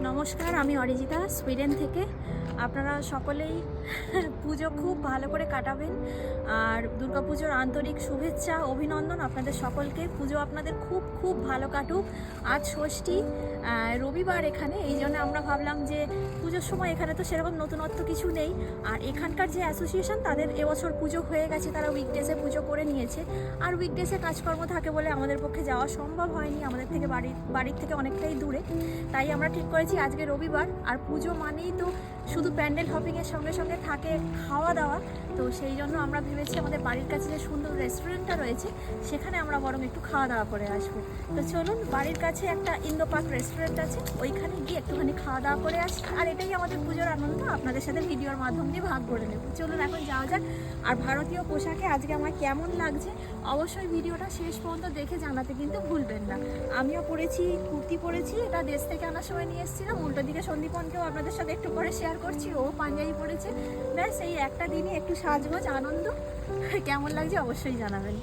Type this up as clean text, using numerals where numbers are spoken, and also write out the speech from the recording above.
নমস্কার, আমি অরিজিতা সুইডেন থেকে। আপনারা সকলেই পুজো খুব ভালো করে কাটাবেন আর দুর্গাপুজোর আন্তরিক শুভেচ্ছা অভিনন্দন আপনাদের সকলকে। পুজো আপনাদের খুব খুব ভালো কাটুক। আজ ষষ্ঠী, রবিবার এখানে, এই জন্য আমরা ভাবলাম যে পুজোর সময় এখানে তো সেরকম নতুনত্ব কিছু নেই। আর এখানকার যে অ্যাসোসিয়েশন তাদের এবছর পুজো হয়ে গেছে, তারা উইকডেসে পুজো করে নিয়েছে। আর উইকডেসে কাজকর্ম থাকে বলে আমাদের পক্ষে যাওয়া সম্ভব হয়নি, আমাদের থেকে বাড়ির থেকে অনেকটাই দূরে। তাই আমরা ঠিক করেছি আজকে রবিবার, আর পুজো মানেই তো শুধু প্যান্ডেল হপিংয়ের সঙ্গে সঙ্গে থাকে খাওয়া দাওয়া। তো সেই জন্য আমরা ভেবেছি আমাদের বাড়ির কাছে যে সুন্দর রেস্টুরেন্টটা রয়েছে সেখানে আমরা বরং একটু খাওয়া দাওয়া করে আসবো। তো চলুন, বাড়ির কাছে একটা ইন্দো পার্ক রেস্টুরেন্ট আছে, ওইখানে গিয়ে একটুখানি খাওয়া দাওয়া করে আসি। আর এটাই আমাদের পুজোর আনন্দ আপনাদের সাথে ভিডিওর মাধ্যম দিয়ে ভাগ করে নেব। চলুন এখন যাওয়া যাক। আর ভারতীয় পোশাকে আজকে আমার কেমন লাগছে অবশ্যই ভিডিওটা শেষ পর্যন্ত দেখে জানাতে কিন্তু ভুলবেন না। আমিও পরেছি, কুর্তি পরেছি, এটা দেশ থেকে আনার সময় নিয়ে এসেছিলাম। উল্টো দিকে সন্দীপনকেও আপনাদের সাথে একটু পরে শেয়ার করছি, ও পাঞ্জাবি পরেছে। ব্যাস এই একটা দিনই একটু সাজগোজ আনন্দ। কেমন লাগছে অবশ্যই জানাবেন।